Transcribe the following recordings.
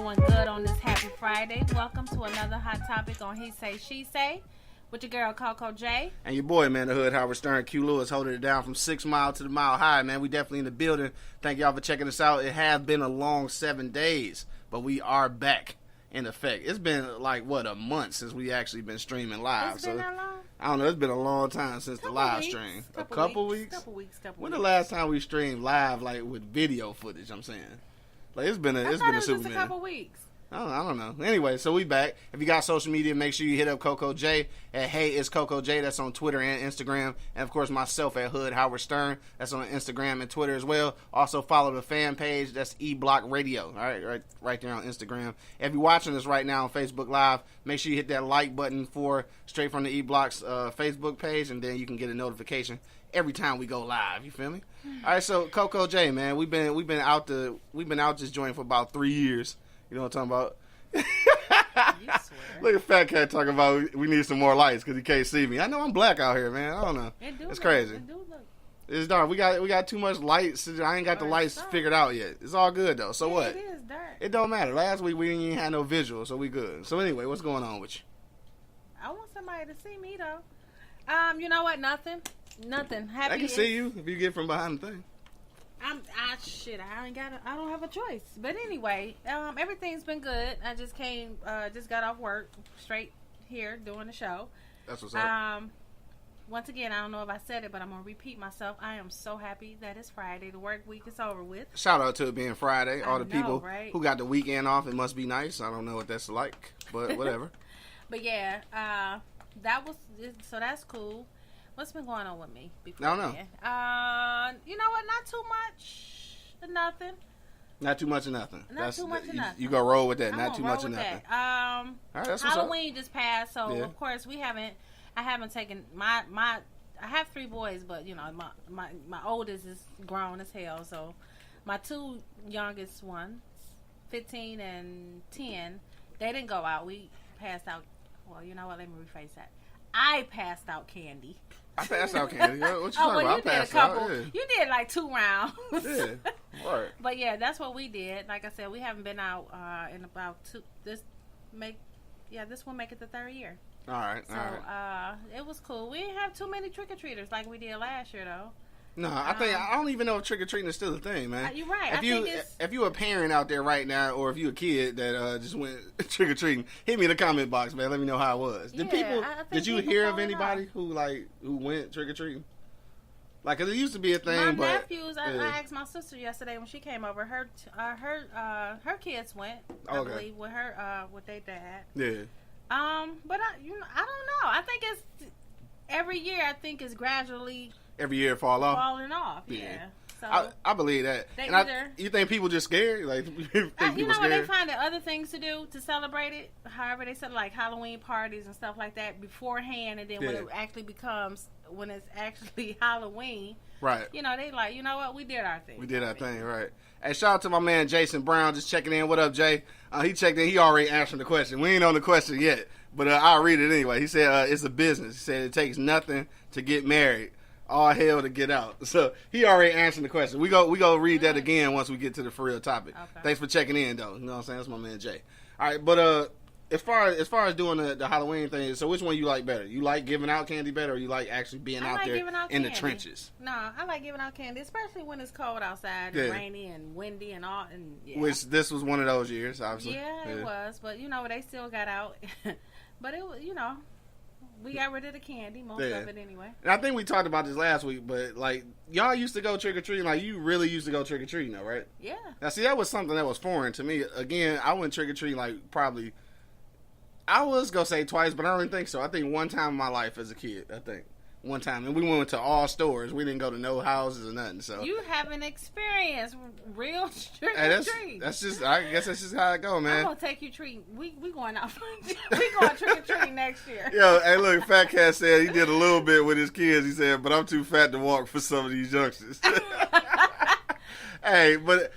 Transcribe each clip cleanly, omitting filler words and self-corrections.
doing good on this happy Friday. Welcome to another hot topic on He Say, She Say with your girl, CoCo J. And your boy, man, the Hood Howard Stern, Q Lewis, holding it down from 6 Mile to the Mile High, man. We definitely in the building. Thank y'all for checking us out. It has been a long 7 days, but we are back in effect. It's been like, a month since we actually been streaming live. It's been that long? I don't know. It's been a long time since the live stream. A couple weeks? Couple weeks. When the last time we streamed live, like, with video footage, I'm saying? Like, it's been a super minute. Just a couple weeks. I don't know. Anyway, so we back. If you got social media, make sure you hit up CoCo J at Hey It's CoCo J. That's on Twitter and Instagram. And, of course, myself at Hood Howard Stern. That's on Instagram and Twitter as well. Also, follow the fan page. That's E-Block Radio. All right there on Instagram. If you're watching us right now on Facebook Live, make sure you hit that like button straight from the E-Block's Facebook page, and then you can get a notification every time we go live. You feel me? All right, so CoCo J, man, we've been out this joint for about 3 years. You know what I'm talking about? You swear. Look at Fat Cat talking about we need some more lights because he can't see me. I know I'm black out here, man. I don't know. It's crazy. It's dark. We got too much lights. I ain't got the lights figured out yet. It's all good though. So what? It is dark. It don't matter. Last week we didn't even have no visual, so we good. So anyway, what's going on with you? I want somebody to see me though. You know what? Nothing. Happy. I can see you if you get from behind the thing. I don't have a choice. But anyway, everything's been good. I just got off work, straight here doing the show. That's what's up. Once again, I don't know if I said it, but I'm gonna repeat myself. I am so happy that it's Friday. The work week is over with. Shout out to it being Friday. All the people who got the weekend off. It must be nice. I don't know what that's like, but whatever. But yeah, that's cool. What's been going on with me? I don't know. You know what? Not too much. Nothing. Not too much of nothing. Too much of nothing. You go roll with that. I'm Not too much of nothing. All right, that's Halloween just passed, so of course I haven't taken my. I have 3 boys, but you know my oldest is grown as hell. So my 2 youngest ones, 15 and 10, they didn't go out. We passed out. Well, you know what? Let me rephrase that. I passed out candy. I passed out candy. What you talking about? You did a couple. Yeah. You did like 2 rounds. Yeah. Right. But yeah, that's what we did. Like I said, we haven't been out in about 2. This will make it the 3rd year. All right. It was cool. We didn't have too many trick or treaters like we did last year, though. No, I don't even know if trick or treating is still a thing, man. You're right. If you a parent out there right now, or if you a kid that just went trick or treating, hit me in the comment box, man. Let me know how it was. Did you hear of anybody who went trick or treating? Like, 'cause it used to be a thing. My nephews. I asked my sister yesterday when she came over. Her kids went. I believe with their dad. Yeah. But I don't know. I think it's every year. I think it's gradually. Every year falling off. Yeah. So I believe that. You think people just scared? Like, you know what? They find other things to do to celebrate it. However, they said like Halloween parties and stuff like that beforehand, and then when it's actually Halloween, right? You know, they like, you know what? We did our thing. Right? Hey, shout out to my man Jason Brown, just checking in. What up, Jay? He checked in. He already answered the question. We ain't on the question yet, but I'll read it anyway. He said it's a business. He said it takes nothing to get married. All hell to get out. So he already answered the question. We go read that again once we get to the for real topic. Okay. Thanks for checking in though. You know what I'm saying? That's my man Jay. All right, but as far as doing the Halloween thing, so which one you like better? You like giving out candy better, or you like actually being out there in the trenches? No, I like giving out candy, especially when it's cold outside and rainy and windy and all. And which this was one of those years, obviously. Yeah, it was. But they still got out. But it was, we got rid of the candy, most of it anyway. And I think we talked about this last week, but like y'all used to go trick or treating, like you really used to go trick or treating, though, right? Yeah. Now, see, that was something that was foreign to me. Again, I went trick or treating like probably. I was gonna say twice, but I don't even think so. I think one time in my life as a kid. I think one time, and we went to all stores. We didn't go to no houses or nothing. So you haven't experienced real trick or treat. That's just. I guess that's just how it go, man. I'm gonna take you treating. We going out. We going trick or treating next year. Yo, hey, look, Fat Cat said he did a little bit with his kids. He said, but I'm too fat to walk for some of these youngsters. Hey, but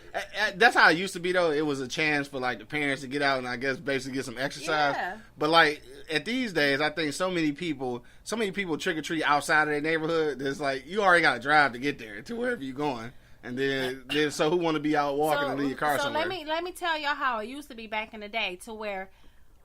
that's how it used to be, though. It was a chance for, like, the parents to get out and, I guess, basically get some exercise. Yeah. But, like, at these days, I think so many people trick-or-treat outside of their neighborhood. There's, like, you already got to drive to get there to wherever you're going. And then so who want to be out walking and leave your car somewhere? So let me tell y'all how it used to be back in the day, to where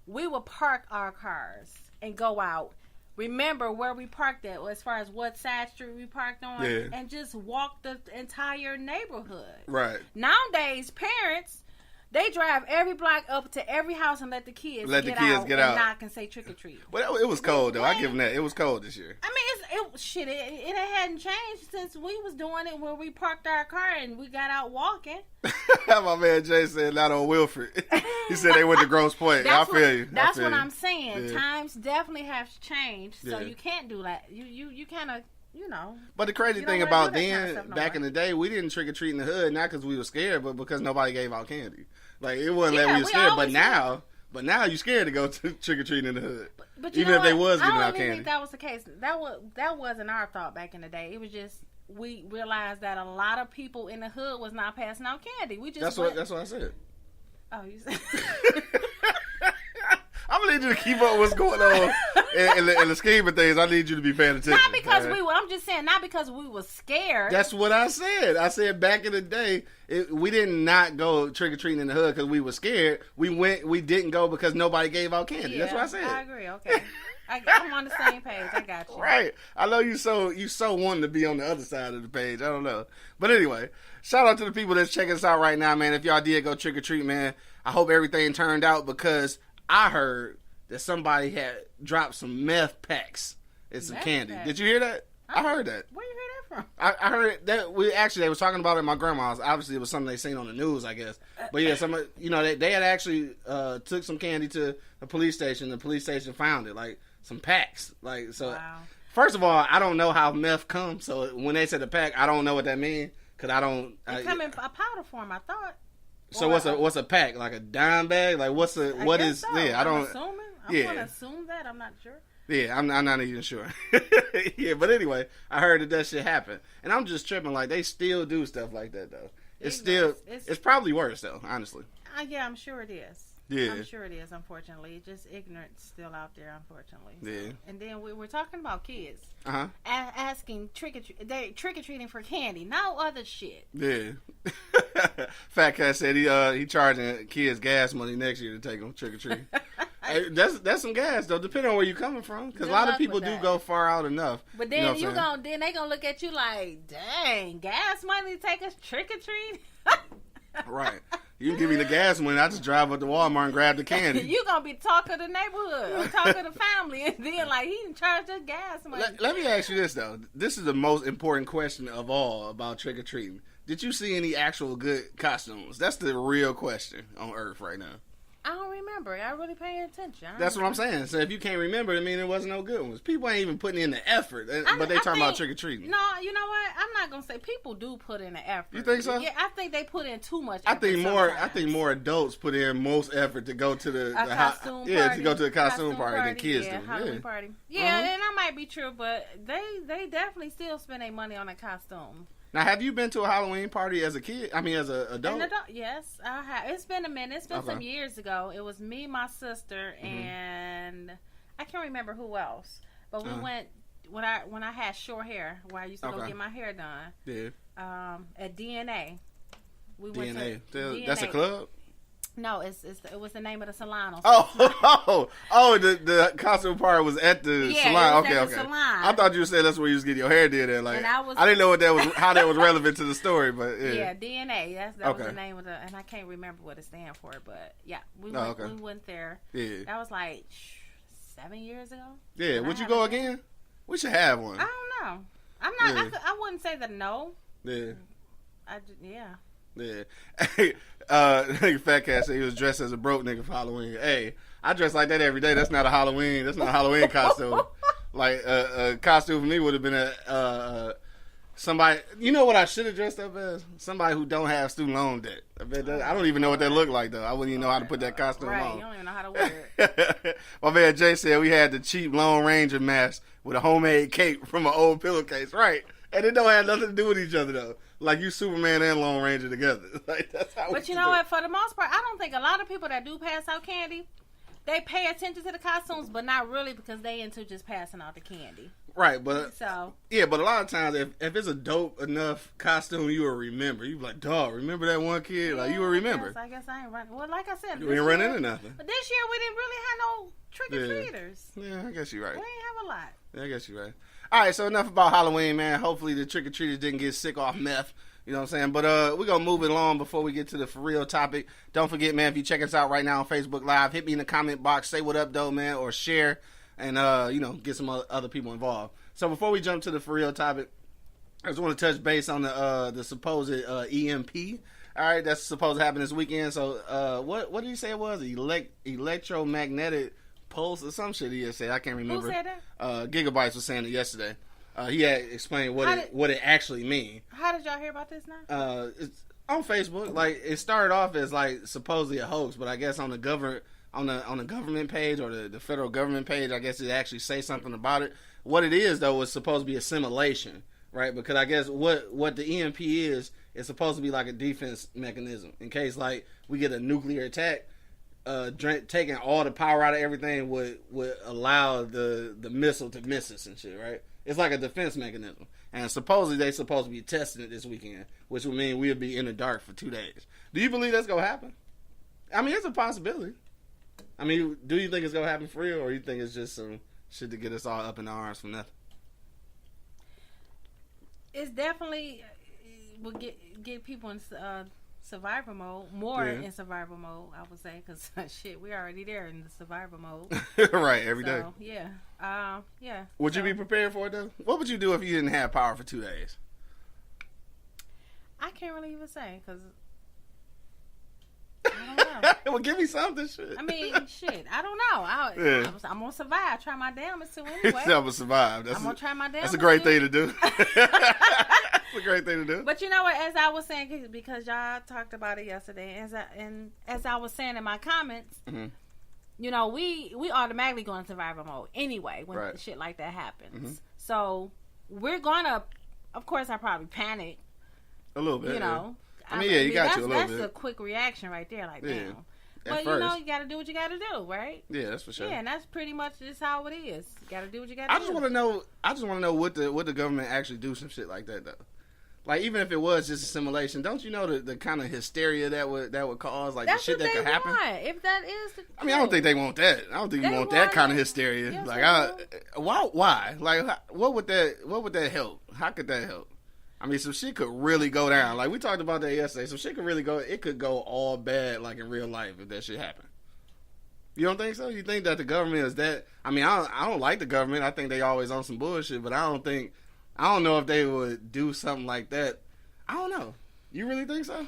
we would park our cars and go out. Remember where we parked at, as far as what side street we parked on, and just walk the entire neighborhood. Right. Nowadays, parents, they drive every block up to every house and let the kids get out and knock and say trick or treat. Well, it was cold though. I give them that. It was cold this year. I mean, it hadn't changed since we was doing it, where we parked our car and we got out walking. My man Jay said not on Wilfred. He said they went to Grosse Pointe. I feel you. That's what I'm saying. Yeah. Times definitely have changed, so you can't do that. You kind of. But the crazy thing about then, back in the day, we didn't trick or treat in the hood, not because we were scared, but because nobody gave out candy. Like, it wasn't that we were scared, but now you're scared to go to trick or treating in the hood. But even if they was giving out candy. I don't think that was the case. That wasn't our thought back in the day. It was just, we realized that a lot of people in the hood was not passing out candy. We just that's what I said. Oh, you said. I'm gonna need you to keep up what's going on in the scheme of things. I need you to be paying attention. Not because I'm just saying, not because we were scared. That's what I said. I said back in the day, we did not go trick or treating in the hood because we were scared. We didn't go because nobody gave out candy. Yeah, that's what I said. I agree. Okay, I'm on the same page. I got you. Right. I know you so wanting to be on the other side of the page. I don't know, but anyway, shout out to the people that's checking us out right now, man. If y'all did go trick or treat, man, I hope everything turned out, because I heard that somebody had dropped some meth packs and some candy. Did you hear that? I heard that. Where you heard that from? I heard that they was talking about it at my grandma's. Obviously, it was something they seen on the news, I guess. But yeah, they had actually took some candy to the police station. The police station found it, like some packs. Like, so. Wow. First of all, I don't know how meth comes. So when they said a pack, I don't know what that means, because I don't. It come in a powder form, I thought. So what's a pack? Like a dime bag? Like what is? So. Yeah, I don't. I'm gonna assume that. I'm not sure. Yeah, I'm not even sure. Yeah, but anyway, I heard that shit happened, and I'm just tripping. Like, they still do stuff like that though. It's probably worse though, honestly. Yeah, I'm sure it is. Yeah, I'm sure it is. Unfortunately, it's just ignorance still out there. Unfortunately. Yeah. And then we're talking about kids. Asking trick or treating for candy, no other shit. Yeah. Fat Cat said he charging kids gas money next year to take them trick or treating. Hey, that's some gas though, depending on where you coming from, because a lot of people do go far out enough. But then then they gonna look at you like, dang, gas money to take us trick or treat. Right. You can give me the gas money, I just drive up to Walmart and grab the candy. You gonna be talk of the neighborhood or talk of the family, and then like, he didn't charge us gas money. Let me ask you this though. This is the most important question of all about trick or treating. Did you see any actual good costumes? That's the real question on Earth right now. I don't remember. I really paying attention. That's what I'm saying. So if you can't remember, I mean, there wasn't no good ones. People ain't even putting in the effort, but they talking about trick or treating. No, you know what? I'm not gonna say people do put in the effort. You think so? Yeah, I think they put in too much I effort. think more adults put in most effort to go to the costume party. Yeah, to go to the costume party than kids do. Halloween party. Yeah, and that might be true, but they definitely still spend their money on a costume. Now, have you been to a Halloween party as a kid? I mean, as an adult? An adult, yes, I have. It's been a minute. It's been some years ago. It was me, my sister, and I can't remember who else. But we went when I had short hair, where I used to go get my hair done. Yeah. At DNA. We went to DNA. That's a club? No, it was the name of the salon. The costume party was at the salon. Okay. The salon. I thought you said that's where you was getting your hair did. At. Like, I didn't know how that was relevant to the story, but yeah. Yeah, DNA. That was the name of the, and I can't remember what it stands for, but yeah, we went there. Yeah, that was like 7 years ago. Yeah, would you go again? We should have one. I don't know. I'm not. I wouldn't say that. No. Yeah. Yeah. Yeah. Hey, Fat Cat said he was dressed as a broke nigga for Halloween. Hey, I dress like that every day. That's not a Halloween. That's not a Halloween costume. Like a costume for me would have been somebody. You know what I should have dressed up as? Somebody who don't have student loan debt. I don't even know what that looked like though. I wouldn't even know how to put that costume on. You don't even know how to wear it. My man Jay said we had the cheap Lone Ranger mask with a homemade cape from an old pillowcase. Right. And it don't have nothing to do with each other though. Like you Superman and Lone Ranger together. Like that's how. But you know what? For the most part, I don't think a lot of people that do pass out candy, they pay attention to the costumes, but not really because they into just passing out the candy. Right, but so but a lot of times if it's a dope enough costume, you will remember. You be like, dog, remember that one kid? Like you will remember. I guess I ain't running. Well, like I said, you ain't run into nothing. But this year we didn't really have no trick or treaters. Yeah, I guess you're right. We ain't have a lot. Yeah, I guess you're right. All right, so enough about Halloween, man. Hopefully the trick or treaters didn't get sick off meth. You know what I'm saying? But we're going to move it along before we get to the for real topic. Don't forget, man, if you check us out right now on Facebook Live, hit me in the comment box, say what up, though, man, or share, and, get some other people involved. So before we jump to the for real topic, I just want to touch base on the supposed EMP. All right, that's supposed to happen this weekend. So what did he say it was? Electromagnetic pulse or some shit he had said. I can't remember. Who said that? Gigabytes was saying it yesterday. He had explained what it actually means. How did y'all hear about this now? It's on Facebook. Like it started off as like supposedly a hoax, but I guess on the government page or the federal government page, I guess it actually say something about it. What it is though was supposed to be a simulation, right? Because I guess what the EMP is supposed to be like a defense mechanism in case like we get a nuclear attack. Taking all the power out of everything would allow the missile to miss us and shit, right? It's like a defense mechanism. And supposedly they're supposed to be testing it this weekend, which would mean we'll be in the dark for 2 days. Do you believe that's going to happen? I mean, it's a possibility. I mean, do you think it's going to happen for real, or you think it's just some shit to get us all up in the arms for nothing? It's definitely will get people in survival mode, in survival mode, I would say, because shit, we already there in the survival mode. Right, every day. Yeah. Yeah. Would you be prepared for it, though? What would you do if you didn't have power for 2 days? I can't really even say, because I don't know. Well, give me something, shit. I mean, shit, I don't know. I'm going to survive. Try my damnest to anyway. I'm going to survive. I'm going to try my damnest. That's a great thing to do. That's a great thing to do. But you know what? As I was saying, because y'all talked about it yesterday, as I was saying in my comments, mm-hmm. you know, we automatically go in survival mode anyway when shit like that happens. Mm-hmm. So we're gonna, of course, I probably panic a little bit. You know, I mean, you got to a little bit. That's a quick reaction right there, like damn. But you know, you got to do what you got to do, right? Yeah, that's for sure. Yeah, and that's pretty much just how it is. You got to do what you got to do. I just want to know what the government actually do some shit like that though. Like even if it was just a simulation, don't you know the kind of hysteria that would cause, like that's the shit that could happen? If that is, I mean, I don't think they want that. I don't think you want that kind of hysteria. Yes, like, why? Like, what would that help? How could that help? I mean, some shit could really go down. Like we talked about that yesterday. Some shit could really go. It could go all bad, like in real life, if that shit happened. You don't think so? You think that the government is that? I mean, I don't like the government. I think they always on some bullshit, but I don't know if they would do something like that. I don't know. You really think so?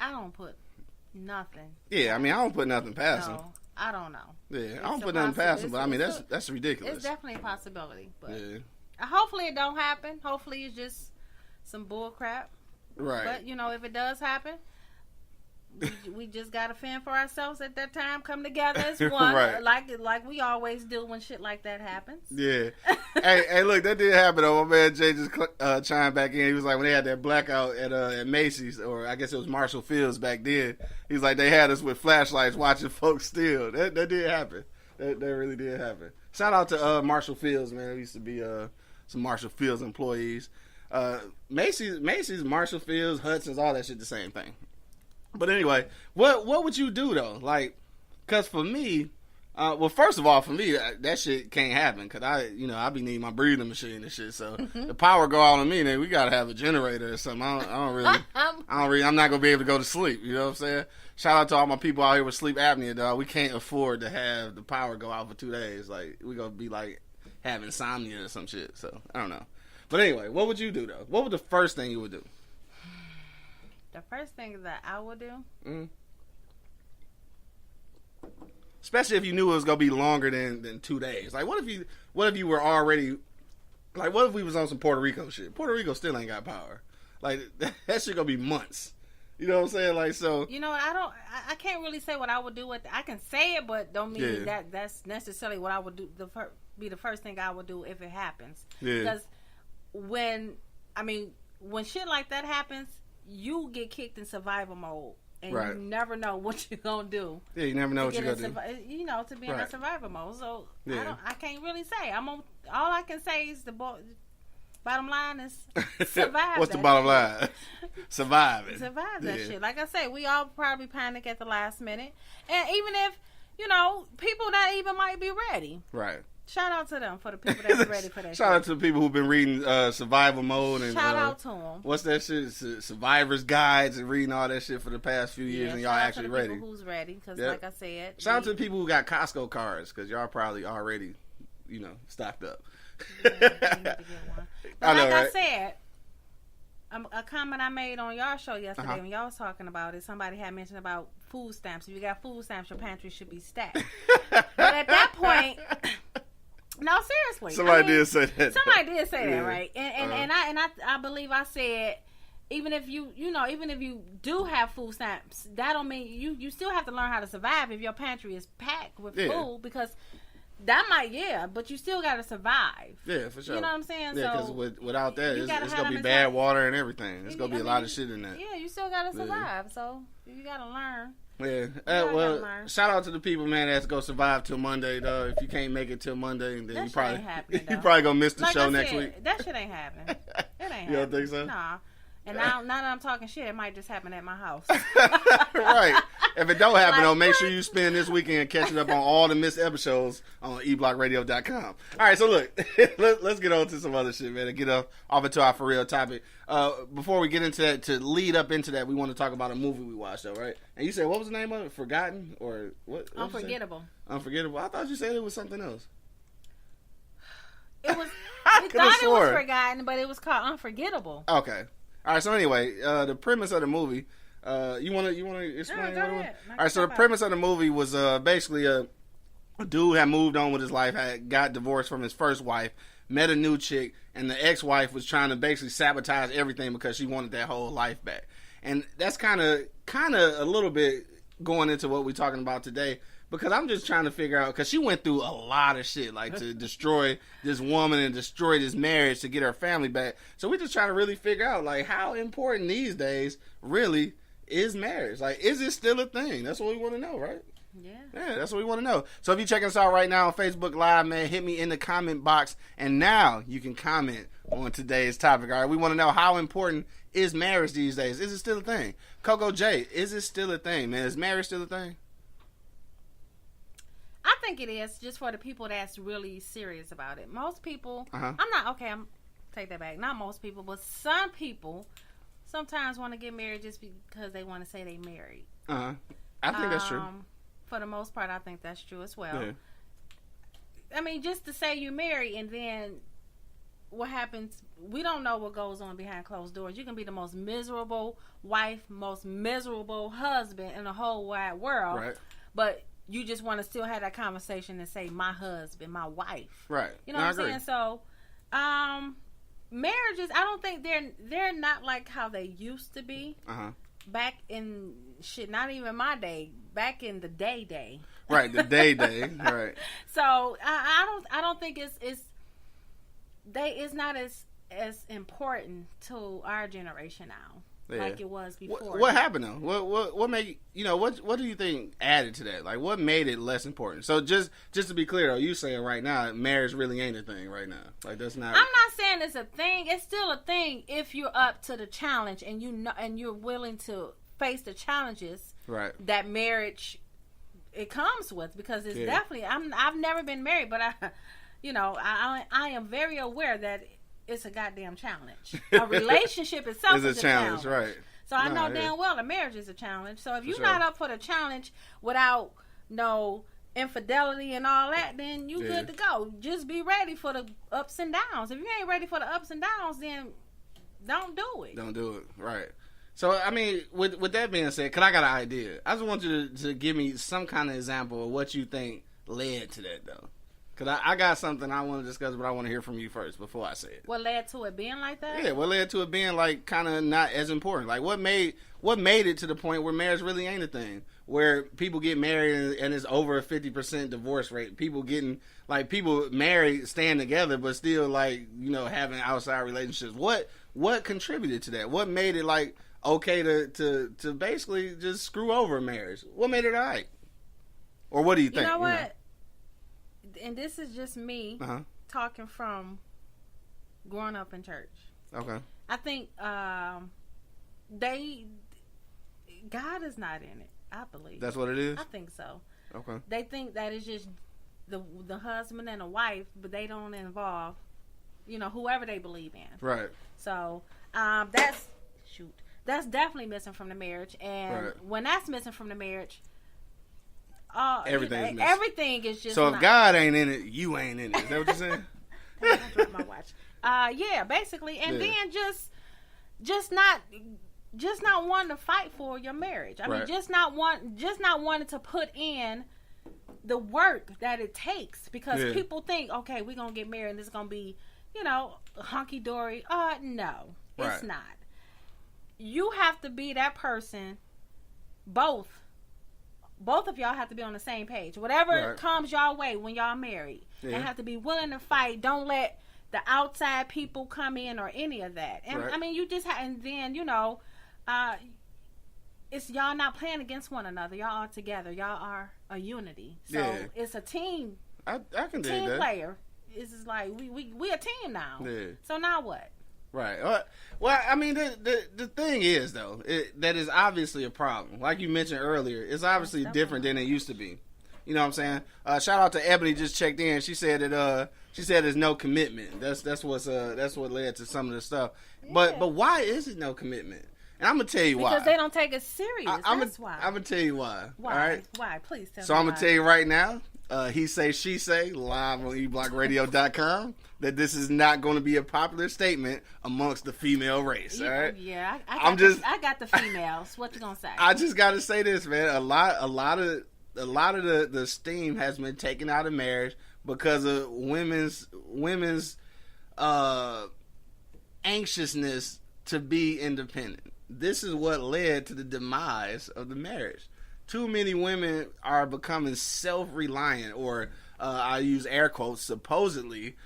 I don't put nothing. Yeah, I mean, I don't put nothing past them. I don't know. Yeah, I don't put nothing past them, but I mean, that's ridiculous. It's definitely a possibility, but yeah. Hopefully it don't happen. Hopefully it's just some bull crap. Right. But, you know, if it does happen, we just got to fend for ourselves at that time, come together as one, right. like we always do when shit like that happens. Yeah. hey, look, that did happen though. My man Jay just chimed back in. He was like, when they had that blackout at Macy's, or I guess it was Marshall Fields back then, he's like, they had us with flashlights watching folks steal. That did happen. That really did happen. Shout out to Marshall Fields, man. There used to be some Marshall Fields employees. Macy's, Marshall Fields, Hudson's, all that shit the same thing. But anyway, what would you do though? Like, cause for me, well, first of all, for me, that shit can't happen. Cause I be needing my breathing machine and shit. So the power go out on me, then we gotta have a generator or something. I'm not gonna be able to go to sleep. You know what I'm saying? Shout out to all my people out here with sleep apnea, dog. We can't afford to have the power go out for 2 days. Like, we gonna be like having insomnia or some shit. So I don't know. But anyway, what would you do though? What would the first thing you would do? The first thing that I would do, mm-hmm. Especially if you knew it was gonna be longer than 2 days. Like, what if you were already, like, what if we was on some Puerto Rico shit? Puerto Rico still ain't got power. Like, that shit gonna be months. You know what I'm saying? Like, so. You know what? I can't really say what I would do with. I can say it, but don't mean that's necessarily what I would do. Be the first thing I would do if it happens. Yeah. Because when shit like that happens, you get kicked in survival mode and you never know what you're gonna do. Yeah, you never know what you're gonna do. You know, to be in a survivor mode. So I can't really say. All I can say is bottom line is survive. What's the bottom line? Surviving. Survive that shit. Like I say, we all probably panic at the last minute, and even if people that even might be ready. Right. Shout out to them for the people that's ready for that. Shout out to the people who've been reading survival mode and shout out to them. What's that shit? Survivor's guides and reading all that shit for the past few years, and y'all actually ready. People who's ready? Because like I said, shout out to the people who got Costco cards because y'all probably already, stocked up. Yeah, need to get one. But I know, like right? I said, a comment I made on y'all show yesterday when y'all was talking about it, somebody had mentioned about food stamps. If you got food stamps, your pantry should be stacked. But at that point. No, seriously. Somebody did say that. Somebody did say that, right? And I believe I said, even if you do have food stamps, that don't mean you still have to learn how to survive if your pantry is packed with food, because that might, but you still got to survive. Yeah, for sure. You know what I'm saying? Yeah, because without that, it's going to be bad water and everything. It's going to be a lot of shit in that. Yeah, you still got to survive. So you got to learn. Yeah. Well, shout out to the people, man, that's going to survive till Monday, though. If you can't make it till Monday, then you probably going to miss the show next week. That shit ain't happening. It ain't happening. You don't think so? Nah. And now that I'm talking shit, it might just happen at my house. Right. If it don't happen, though, make sure you spend this weekend catching up on all the missed episodes on eblockradio.com. All right, so look, let's get on to some other shit, man, and get off into our for real topic. Before we get into that, to lead up into that, we want to talk about a movie we watched, though, right? And you said, what was the name of it? Forgotten? Or what Unforgettable. Unforgettable. I thought you said it was something else. It was. We thought it was Forgotten, but it was called Unforgettable. Okay. All right, so anyway, the premise of the movie, you want to explain? Go ahead. All right, so the premise of the movie was basically a dude had moved on with his life, got divorced from his first wife, met a new chick, and the ex-wife was trying to basically sabotage everything because she wanted that whole life back. And that's kind of a little bit going into what we're talking about today, because I'm just trying to figure out, because she went through a lot of shit, like to destroy this woman and destroy this marriage to get her family back. So we're just trying to really figure out, like, how important these days really is marriage. Like, is it still a thing? That's what we want to know, right? Yeah. Yeah, that's what we want to know. So if you're checking us out right now on Facebook Live, man, hit me in the comment box. And now you can comment on today's topic, all right? We want to know, how important is marriage these days? Is it still a thing? CoCo J, is it still a thing, man? Is marriage still a thing? I think it is, just for the people that's really serious about it. Most people, take that back. Not most people, but some people sometimes want to get married just because they want to say they married. I think that's true. For the most part, I think that's true as well. Yeah. I mean, just to say you married and then what happens, we don't know what goes on behind closed doors. You can be the most miserable wife, most miserable husband in the whole wide world. Right. But you just want to still have that conversation and say, my husband, my wife. Right. You know what I'm saying? So, marriages, I don't think they're not like how they used to be. Back in not even my day. Back in the day. Right, the day. Right. So I don't think it's not as important to our generation now. Yeah. Like it was before. What happened though? What made what do you think added to that? Like, what made it less important? So just to be clear though, you saying right now marriage really ain't a thing right now. Like, that's not. I'm not saying it's a thing. It's still a thing if you're up to the challenge and you're willing to face the challenges that marriage it comes with, because it's definitely. I've never been married, but I am very aware that it's a goddamn challenge. A relationship itself is a challenge, right? So I know damn well a marriage is a challenge. So if you're not up for the challenge without no infidelity and all that, then you good to go. Just be ready for the ups and downs. If you ain't ready for the ups and downs, then don't do it. Don't do it, right? So I mean, with that being said, cause I got an idea. I just want you to give me some kind of example of what you think led to that, though. Because I got something I want to discuss, but I want to hear from you first before I say it. What led to it being like that? Yeah, what led to it being like kind of not as important? Like, what made it to the point where marriage really ain't a thing? Where people get married and it's over a 50% divorce rate. People married, staying together, but still having outside relationships. What contributed to that? What made it like, okay to basically just screw over a marriage? What made it all right? Or what do you think? You know what? And this is just me talking from growing up in church. Okay. I think God is not in it, I believe. That's what it is? I think so. Okay. They think that it's just the husband and the wife, but they don't involve, whoever they believe in. Right. So that's definitely missing from the marriage. And when that's missing from the marriage, everything is just. So if God ain't in it, you ain't in it. Is that what you're saying? I dropped my watch. Yeah, basically, and then just not wanting to fight for your marriage. I mean, just not wanting to put in the work that it takes, because people think, okay, we're gonna get married and it's gonna be, hunky dory. No, it's not. You have to be that person. Both of y'all have to be on the same page. Whatever comes y'all way when y'all married, and have to be willing to fight. Don't let the outside people come in or any of that. And I mean, you just and then it's y'all not playing against one another. Y'all are together. Y'all are a unity. So it's a team. I can team dig that. Player. It's just like we a team now. Yeah. So now what? Right. Well, I mean, the thing is, though, that is obviously a problem. Like you mentioned earlier, it's obviously different than it used to be. You know what I'm saying? Shout out to Ebony, just checked in. She said that there's no commitment. That's what led to some of the stuff. Yeah. But why is it no commitment? And I'm gonna tell you why. Because they don't take it serious. That's why. I'm gonna tell you why. Why? All right? Why? Please tell me. So I'm gonna tell you right now. He say, she say, live on eblockradio.com, that this is not going to be a popular statement amongst the female race. All right? Yeah, I got the females. What you gonna say? I just got to say this, man. A lot of the steam has been taken out of marriage because of women's anxiousness to be independent. This is what led to the demise of the marriage. Too many women are becoming self-reliant, or I use air quotes, supposedly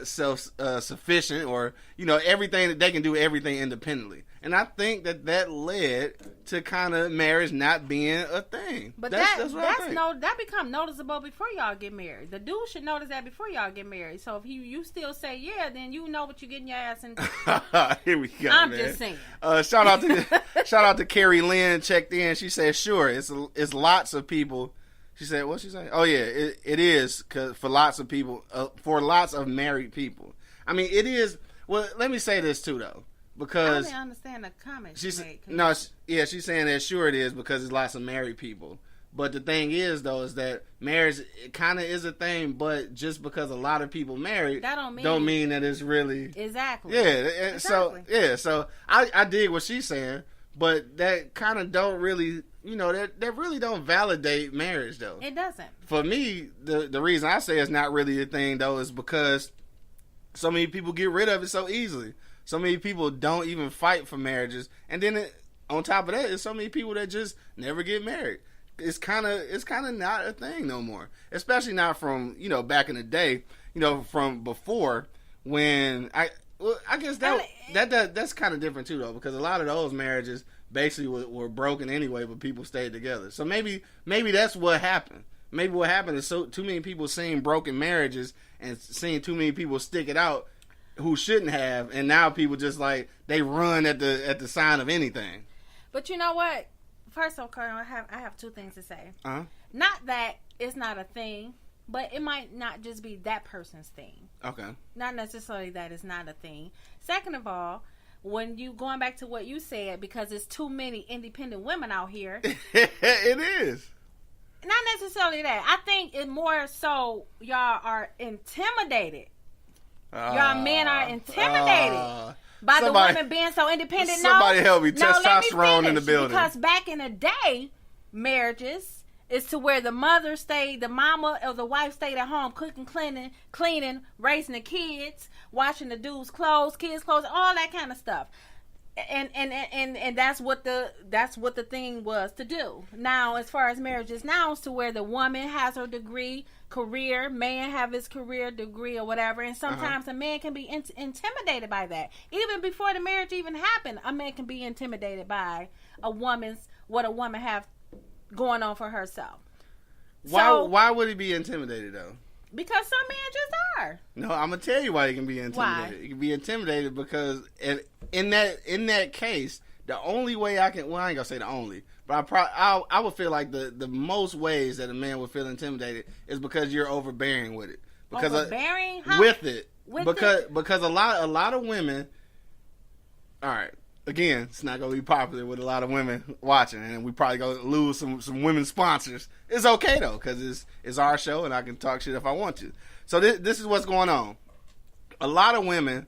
self-sufficient, or everything that they can do everything independently. And I think that led to kind of marriage not being a thing. But that become noticeable before y'all get married. The dude should notice that before y'all get married. So if you still say then you know what you're getting your ass into. Here we go. I'm just saying. Shout out to Carrie Lynn, checked in. She said, sure, it's lots of people. She said, what'd she say? Oh yeah, it is, cause for lots of people, for lots of married people. I mean, it is. Well, let me say this too, though. Because I didn't understand the comment. She's saying that sure it is, because there's lots of married people. But the thing is, though, is that marriage kind of is a thing, but just because a lot of people married, that don't mean that it's really exactly. Yeah, exactly. So I dig what she's saying, but that kind of don't really, that really don't validate marriage, though. It doesn't. For me, the reason I say it's not really a thing, though, is because so many people get rid of it so easily. So many people don't even fight for marriages, and then on top of that, there's so many people that just never get married. It's kind of not a thing no more, especially not from back in the day, from before when I guess that's kind of different too, though, because a lot of those marriages basically were broken anyway, but people stayed together. So maybe that's what happened. Maybe what happened is too many people seeing broken marriages and seeing too many people stick it out who shouldn't have, and now people just they run at the sign of anything. But you know what? First of all, I have two things to say. Not that it's not a thing, but it might not just be that person's thing. Okay. Not necessarily that it's not a thing. Second of all, when you going back to what you said, because there's too many independent women out here. It is. Not necessarily that. I think it more so y'all are intimidated. Y'all men are intimidated by the women being so independent. Somebody help me. Testosterone in the building. Because back in the day, marriages is to where the mama or the wife stayed at home cooking, cleaning, raising the kids, washing the dudes' clothes, kids' clothes, all that kind of stuff. And that's what the thing was to do. Now, as far as marriages now, is to where the woman has her degree, career, man have his career degree or whatever, and sometimes a man can be intimidated by that. Even before the marriage even happened, a man can be intimidated by what a woman have going on for herself. Why would he be intimidated though? Because some men just are. No, I'm gonna tell you why he can be intimidated. Why? He can be intimidated because in that case, the only way I ain't gonna say the only, but I would feel like the most ways that a man would feel intimidated is because you're overbearing with it. Because overbearing because a lot of women. All right. Again, it's not going to be popular with a lot of women watching, and we probably going to lose some women sponsors. It's okay, though, because it's our show, and I can talk shit if I want to. So this is what's going on. A lot of women,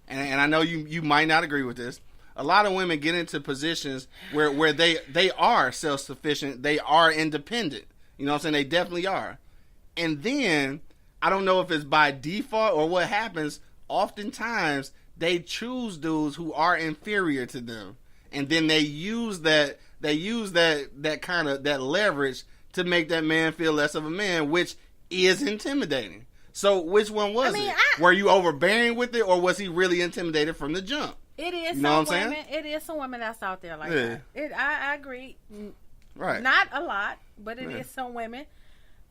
and I know you might not agree with this, a lot of women get into positions where they are self-sufficient, they are independent. You know what I'm saying? They definitely are. And then, I don't know if it's by default or what happens, oftentimes they choose dudes who are inferior to them, and then they use that kind of that leverage to make that man feel less of a man, which is intimidating. So which one was it? Were you overbearing with it, or was he really intimidated from the jump? It is. You know what I'm I'm saying? It is some women that's out there like that. I agree. Right. Not a lot, but it is some women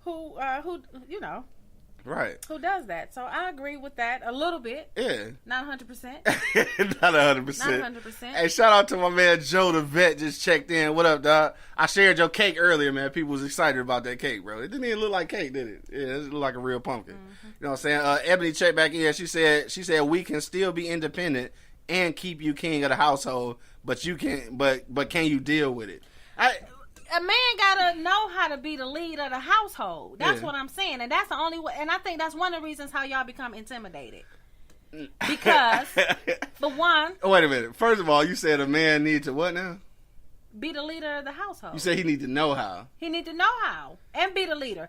who you know. Right. Who does that? So I agree with that a little bit. Yeah. Not 100%. Not 100%. Not 100%. Hey, shout out to my man Joe the vet, just checked in. What up, dog? I shared your cake earlier, man. People was excited about that cake, bro. It didn't even look like cake, did it? Yeah, it looked like a real pumpkin. Mm-hmm. You know what I'm saying? Ebony checked back in. She said we can still be independent and keep you king of the household, but you can't. But can you deal with it? A man gotta know how to be the lead of the household. That's what I'm saying, and that's the only way. And I think that's one of the reasons how y'all become intimidated. Because, for one, wait a minute. First of all, you said a man needs to what now? Be the leader of the household. You said he need to know how. He need to know how and be the leader.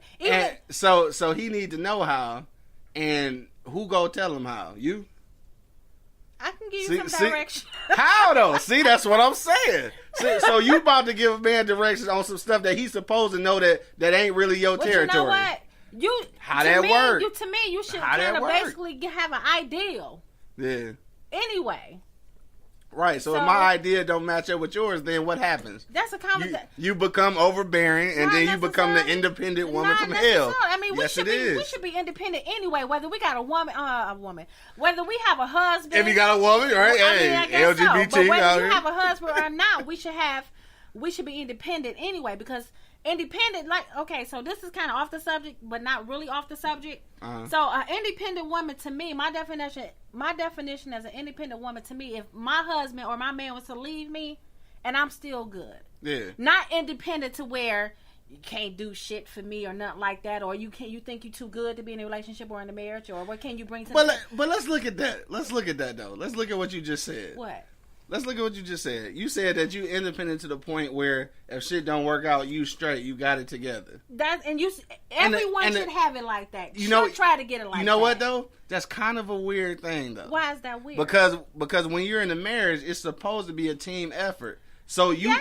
So he need to know how, and who go tell him how? You? I can give you some direction. How though? See, that's what I'm saying. So you about to give a man directions on some stuff that he's supposed to know that ain't really your territory. You know what? To me, you should kind of basically have an ideal. Yeah. Anyway. Right. So if my idea don't match up with yours, then what happens? That's a conversation. You become overbearing, and then you become the independent woman from hell. I mean, we should be independent anyway. Whether we got a woman, whether we have a husband. If you got a woman, right? I guess LGBT. So. But whether you have a husband or not, we should be independent anyway, because independent, so this is kind of off the subject, but not really off the subject. So an independent woman, to me, my definition as an independent woman, to me, if my husband or my man was to leave me, and I'm still good. Yeah. Not independent to where you can't do shit for me or nothing like that, or you think you're too good to be in a relationship or in a marriage, or what can you bring to But let's look at that. Let's look at that, though. Let's look at what you just said. What? Let's look at what you just said. You said that you independent to the point where if shit don't work out, you straight. You got it together. Everyone should have it like that. Try to get it like that. You know what though? That's kind of a weird thing though. Why is that weird? Because when you're in a marriage, it's supposed to be a team effort. So you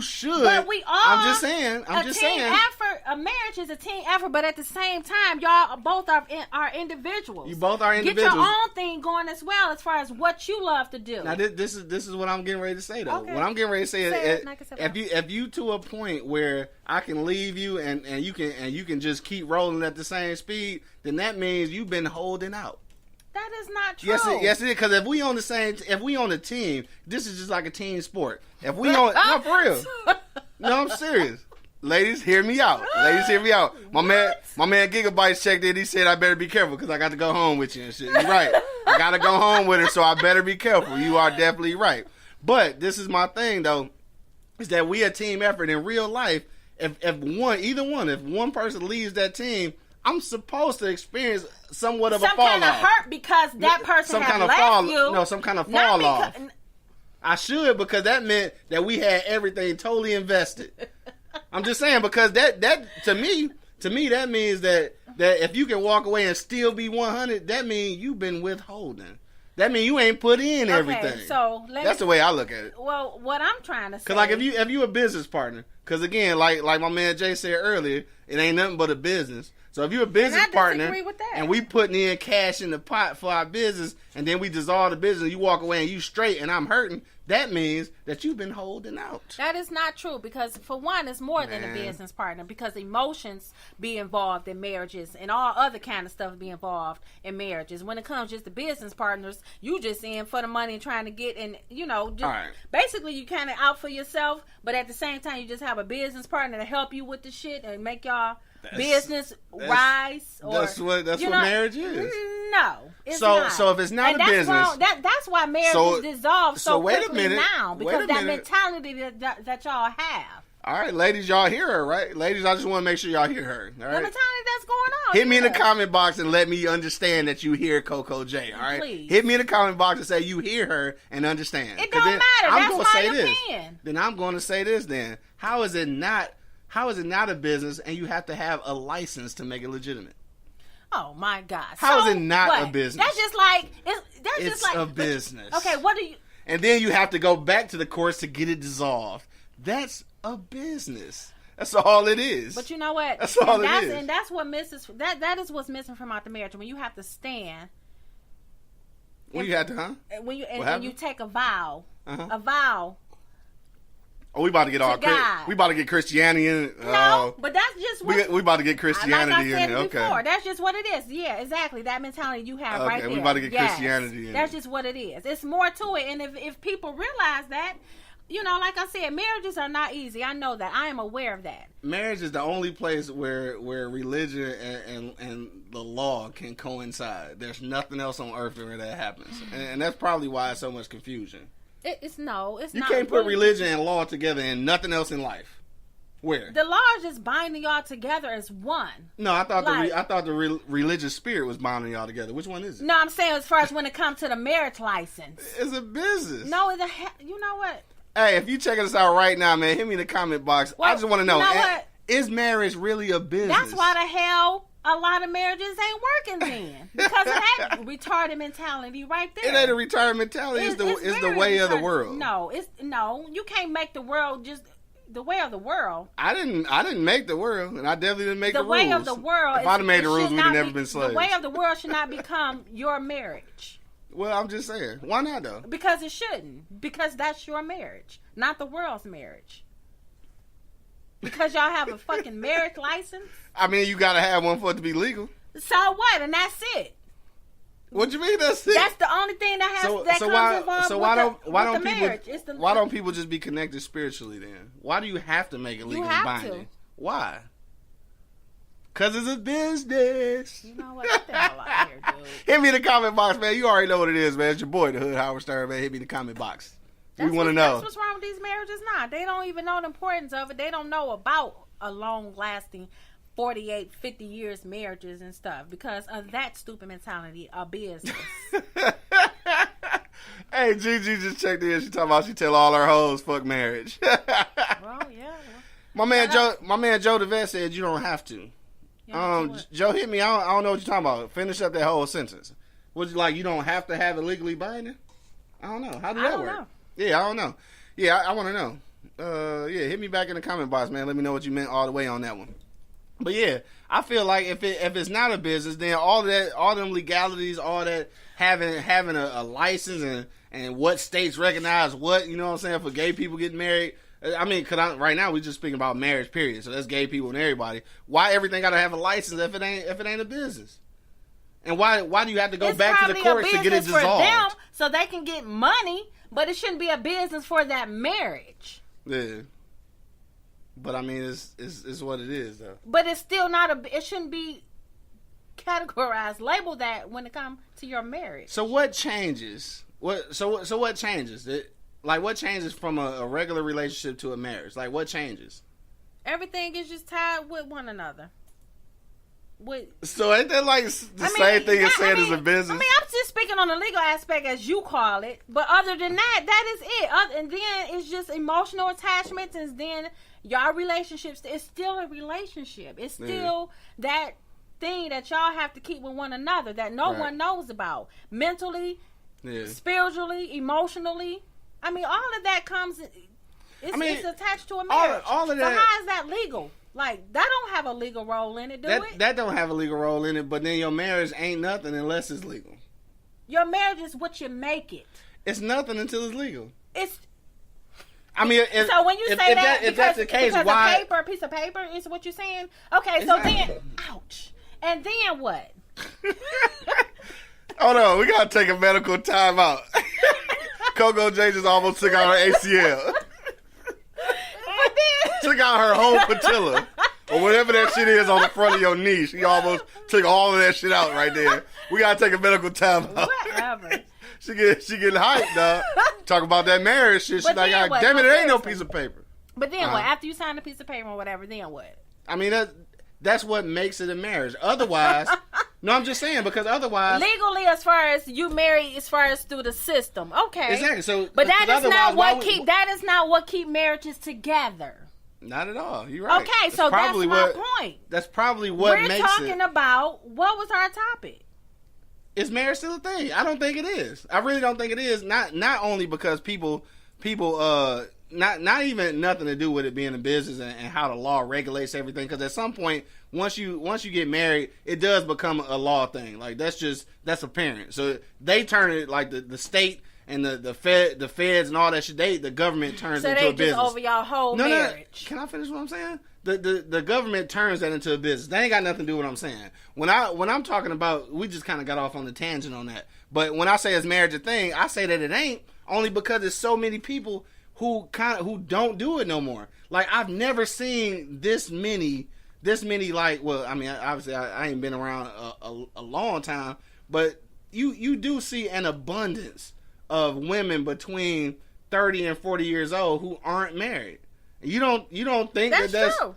should. But we all. I'm just saying. Effort. A marriage is a team effort, but at the same time, y'all both are individuals. You both are individuals. Get your own thing going as well, as far as what you love to do. Now this is what I'm getting ready to say though. Okay. What I'm getting ready to say is if you to a point where I can leave you and you can just keep rolling at the same speed, then that means you've been holding out. That is not true. Yes, it is. Because if we on the team, this is just like a team sport. If we on, no, for real. No, I'm serious. Ladies, hear me out. My man Gigabytes checked in. He said I better be careful because I got to go home with you and shit. You're right. I got to go home with her, so I better be careful. You are definitely right. But this is my thing though, is that we a team effort in real life. If one person leaves that team, I'm supposed to experience somewhat of a fall off. Some kind of hurt because that person has left you. No, some kind of fall off. I should, because that meant that we had everything totally invested. I'm just saying, because that to me that means that if you can walk away and still be 100, that means you've been withholding. that means you ain't put in everything. So that's the way I look at it. Well, what I'm trying to say, because like if you a business partner, because again, like my man Jay said earlier, it ain't nothing but a business. So if you're a business partner and we putting in cash in the pot for our business, and then we dissolve the business, you walk away and you straight, and I'm hurting. That means that you've been holding out. That is not true, because for one, it's more than a business partner, because emotions be involved in marriages and all other kind of stuff be involved in marriages. When it comes just to business partners, you just in for the money and trying to get, and basically you kind of out for yourself, but at the same time you just have a business partner to help you with the shit and make y'all business rise. That's what marriage is. No, it's not. So if it's not a business, that's why marriage is dissolved so quickly now, because that mentality that y'all have. All right, ladies, y'all hear her, right? Ladies, I just want to make sure y'all hear her. All right? The mentality that's going on. Hit me in the comment box and let me understand that you hear CoCo J. All right, please. Hit me in the comment box and say you hear her and understand. It don't matter. That's my opinion. Then I'm going to say this. Then how is it not a business and you have to have a license to make it legitimate? Oh my God! How is it not a business? That's just like it's a business. Okay, what do you? And then you have to go back to the courts to get it dissolved. That's a business. That's all it is. But you know what? That's all it is. And that's what that is what's missing from out the marriage. When you have to stand. When you have to, When you take a vow, a vow. Oh, we about to get we about to get Christianity in it. No, but that's just what we about to get Christianity in it. Okay, before. That's just what it is. Yeah, exactly. That mentality you have right there. We about to get Christianity in That's just what it is. It's more to it, and if people realize that, like I said, marriages are not easy. I know that. I am aware of that. Marriage is the only place where religion and the law can coincide. There's nothing else on earth where that happens, and that's probably why it's so much confusion. It's not. You can't put religion and law together and nothing else in life. Where? The law is just binding y'all together as one. No, I thought the religious spirit was binding y'all together. Which one is it? No, I'm saying as far as when it comes to the marriage license. It's a business. No, you know what? Hey, if you checking us out right now, man, hit me in the comment box. Well, I just want to know, what? Is marriage really a business? That's why the hell a lot of marriages ain't working then, because of that retarded mentality right there. It ain't a retarded mentality. It's the way of the world. No, you can't make the world just the way of the world. I didn't make the world, and I definitely didn't make the rules. The way of the world. If I'd have made the rules, we'd have never been slaves. The way of the world should not become your marriage. Well, I'm just saying. Why not, though? Because it shouldn't. Because that's your marriage, not the world's marriage. Because y'all have a fucking marriage license? I mean, you gotta have one for it to be legal. So what? And that's it. What you mean that's it? That's the only thing that comes involved with the marriage. Why don't people just be connected spiritually then? Why do you have to make it legally binding? Why? Because it's a business. You know what? Get the hell out here, dude. Hit me in the comment box, man. You already know what it is, man. It's your boy, the Hood Howard Stern, man. Hit me in the comment box. We want to know. That's what's wrong with these marriages now. They don't even know the importance of it. They don't know about a long-lasting 48, 50 years marriages and stuff because of that stupid mentality of business. Hey, Gigi just checked in. She talking about she tell all her hoes fuck marriage. Well, yeah. My man Joe DeVette said you don't have to. Joe hit me. I don't know what you're talking about. Finish up that whole sentence. Was you like you don't have to have it legally binding? I don't know. How does that work? Know. Yeah, I don't know. Yeah, I want to know. Hit me back in the comment box, man. Let me know what you meant all the way on that one. But yeah, I feel like if it's not a business, then all them legalities, all that having a license and what states recognize what, you know what I'm saying, for gay people getting married. I mean, right now we just speaking about marriage, period. So that's gay people and everybody. Why everything got to have a license if it ain't a business? And why do you have to go back to the courts to get it dissolved? For them so they can get money. But it shouldn't be a business for that marriage. Yeah. But I mean, it's what it is, though. But it's still not it shouldn't be categorized, labeled that when it comes to your marriage. So what changes? What changes? What changes from a regular relationship to a marriage? Like, what changes? Everything is just tied with one another. So ain't that like the same thing as saying it's a business? I mean, I'm just speaking on the legal aspect as you call it. But other than that is it. And then it's just emotional attachments. And then y'all relationships, it's still a relationship. It's still that thing that y'all have to keep with one another that no one knows about. Mentally, spiritually, emotionally. I mean, all of that comes. It's attached to a marriage. All of that. So how is that legal? Like, that don't have a legal role in it, do it? That don't have a legal role in it, but then your marriage ain't nothing unless it's legal. Your marriage is what you make it. It's nothing until it's legal. So when you say that, if that's the case, why a piece of paper is what you're saying? Okay, so then, ouch. And then what? Hold on, we gotta take a medical time out. CoCo J just almost took out her ACL. Took out her whole patella. Or whatever that shit is on the front of your knee. She almost took all of that shit out right there. We gotta take a medical time out. Whatever. She getting hyped, dog. Talk about that marriage shit. She's like, God damn it, it ain't no piece of paper. But then what? After you sign a piece of paper or whatever, then what? I mean, that's what makes it a marriage. Otherwise, no, I'm just saying, because otherwise, legally, as far as you marry, as far as through the system, okay, exactly. So, but that is not what keep marriages together. Not at all. You're right. Okay, so that's my point. That's probably what makes it. We're talking about, what was our topic? Is marriage still a thing? I don't think it is. I really don't think it is. Not only because people not even nothing to do with it being a business and how the law regulates everything. Because at some point, once you get married, it does become a law thing. Like that's apparent. So they turn it like the state and the feds and all that shit. The government turns it into a business. So they just over y'all whole marriage. Can I finish what I'm saying? The government turns that into a business. They ain't got nothing to do with what I'm saying. When I'm talking about, we just kind of got off on the tangent on that. But when I say is marriage a thing, I say that it ain't, only because there's so many people who don't do it no more. Like, I've never seen this many like, well, I mean, obviously I ain't been around a long time, but you do see an abundance of women between 30 and 40 years old who aren't married. You don't think that's true.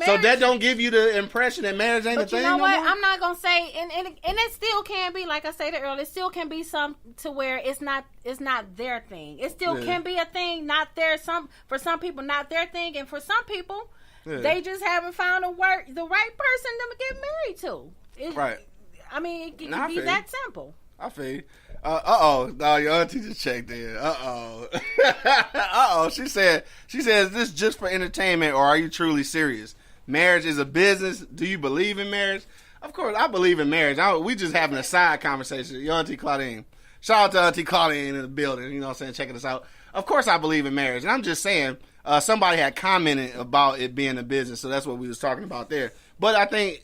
So that don't give you the impression that marriage ain't a thing. You know what? No more? I'm not gonna say, and it still can be, like I said earlier, it still can be some to where it's not their thing. It still can be a thing, not their for some people not their thing, and for some people they just haven't found the right person to get married to. Right. I mean, it can be that simple. I feel you. No, your auntie just checked in. She says, is this just for entertainment or are you truly serious? Marriage is a business. Do you believe in marriage? Of course, I believe in marriage. We just having a side conversation. Your auntie Claudine. Shout out to Auntie Claudine in the building. You know what I'm saying? Checking us out. Of course I believe in marriage. And I'm just saying, somebody had commented about it being a business. So that's what we was talking about there. But I think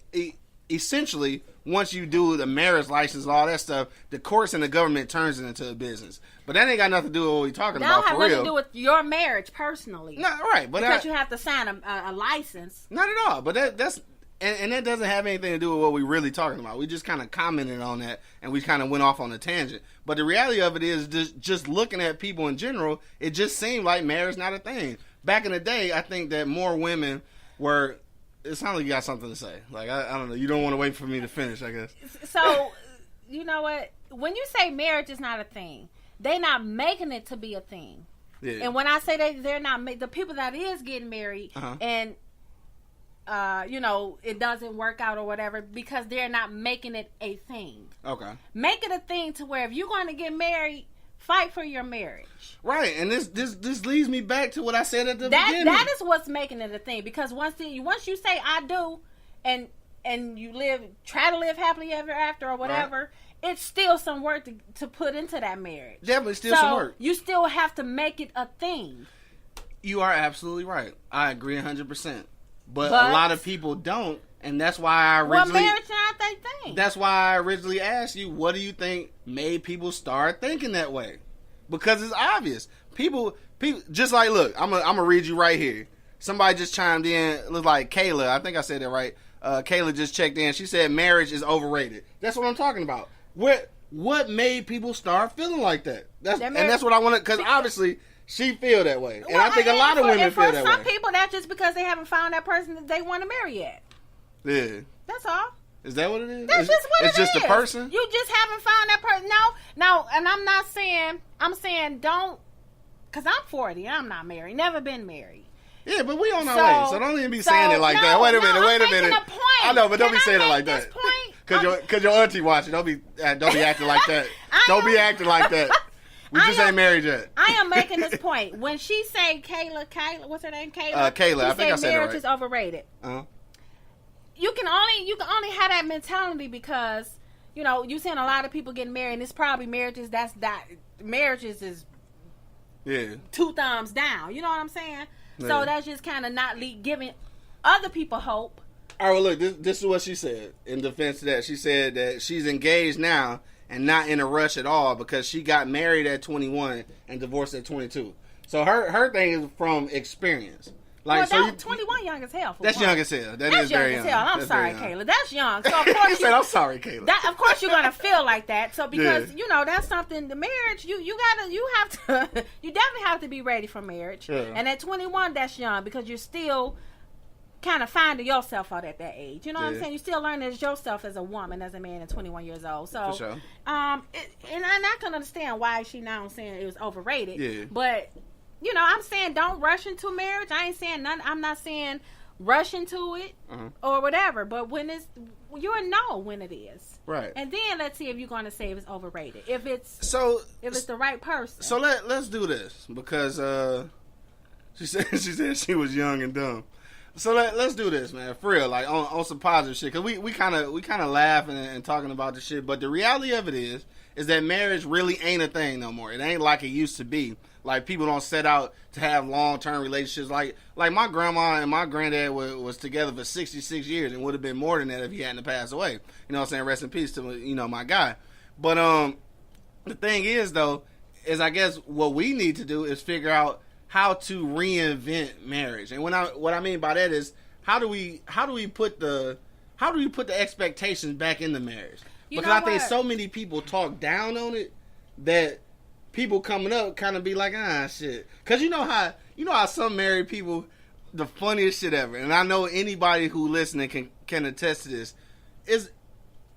essentially, once you do the marriage license and all that stuff, the courts and the government turns it into a business. But that ain't got nothing to do with what we're talking about for real. That don't have nothing to do with your marriage personally. No, right. But because you have to sign a license. Not at all. But that's and that doesn't have anything to do with what we're really talking about. We just kind of commented on that and we kind of went off on a tangent. But the reality of it is just looking at people in general, it just seemed like marriage not a thing. Back in the day, I think that more women were... It sounds like you got something to say. Like, I don't know. You don't want to wait for me to finish, I guess. So, you know what? When you say marriage is not a thing, they're not making it to be a thing. Yeah. And when I say they're not... the people that is getting married and, it doesn't work out or whatever because they're not making it a thing. Okay. Make it a thing to where if you're going to get married... Fight for your marriage. Right, and this leads me back to what I said at the beginning. That is what's making it a thing. Because once you say I do, and you try to live happily ever after or whatever, it's still some work to put into that marriage. Definitely still some work. You still have to make it a thing. You are absolutely right. I agree 100%. But a lot of people don't. And that's why I originally... Well, marriage not that thing. That's why I originally asked you, what do you think made people start thinking that way? Because it's obvious. People just like, look, I'm gonna read you right here. Somebody just chimed in, it looked like Kayla. I think I said that right. Kayla just checked in. She said marriage is overrated. That's what I'm talking about. What made people start feeling like that? That's what I want to... Because obviously... She feel that way. And I think a lot of women feel that way. For some people, that's just because they haven't found that person that they want to marry yet. Yeah. That's all. Is that what it is? That's just what it is. It's just the person? You just haven't found that person. No, and I'm saying don't, because I'm 40. I'm not married. Never been married. Yeah, but we on our way. So don't even be saying it like that. Wait a minute. A point. I know, but don't be saying it like that. Cause your auntie watching. Don't be acting like that. Don't be acting like that. We just ain't married yet. I am making this point. When she say Kayla, what's her name? Kayla. Kayla. I think I said marriage right. is overrated. Uh-huh. You can only have that mentality because you seeing a lot of people getting married. And it's probably marriages marriages is 2 thumbs down. You know what I'm saying? Yeah. So that's just kind of not giving other people hope. All right, well, look, this is what she said in defense of that. She said that she's engaged now and not in a rush at all because she got married at 21 and divorced at 22. So her thing is from experience. Like, well, 21 young as hell. That's young as hell. That's young very as young. hell. I'm sorry, Kayla. That's young. So of course said, I'm sorry, Kayla. Of course you're gonna feel like that. So because that's something. The marriage, you definitely have to be ready for marriage. Yeah. And at 21, that's young because you're still kind of finding yourself out at that age. You know what I'm saying? You're still learning as yourself as a woman, as a man at 21 years old. So, for sure. And I can understand why she now saying it was overrated. Yeah. But I'm saying don't rush into marriage. I ain't saying none. I'm not saying rush into it or whatever. But when you'll know when it is. Right. And then let's see if you're going to say if it's overrated. If it's the right person. So let's do this because she said she was young and dumb. So let's do this, man, for real, like on some positive shit. Cause we kind of laughing and talking about the shit, but the reality of it is that marriage really ain't a thing no more. It ain't like it used to be. Like people don't set out to have long-term relationships. Like my grandma and my granddad was together for 66 years and would have been more than that if he hadn't passed away. You know what I'm saying? Rest in peace to my guy. But the thing is though, is I guess what we need to do is figure out how to reinvent marriage. And what I mean by that is how do we put the expectations back in the marriage? Because I think so many people talk down on it that people coming up kind of be like, shit. Because you know how some married people, the funniest shit ever, and I know anybody who listening can attest to this, is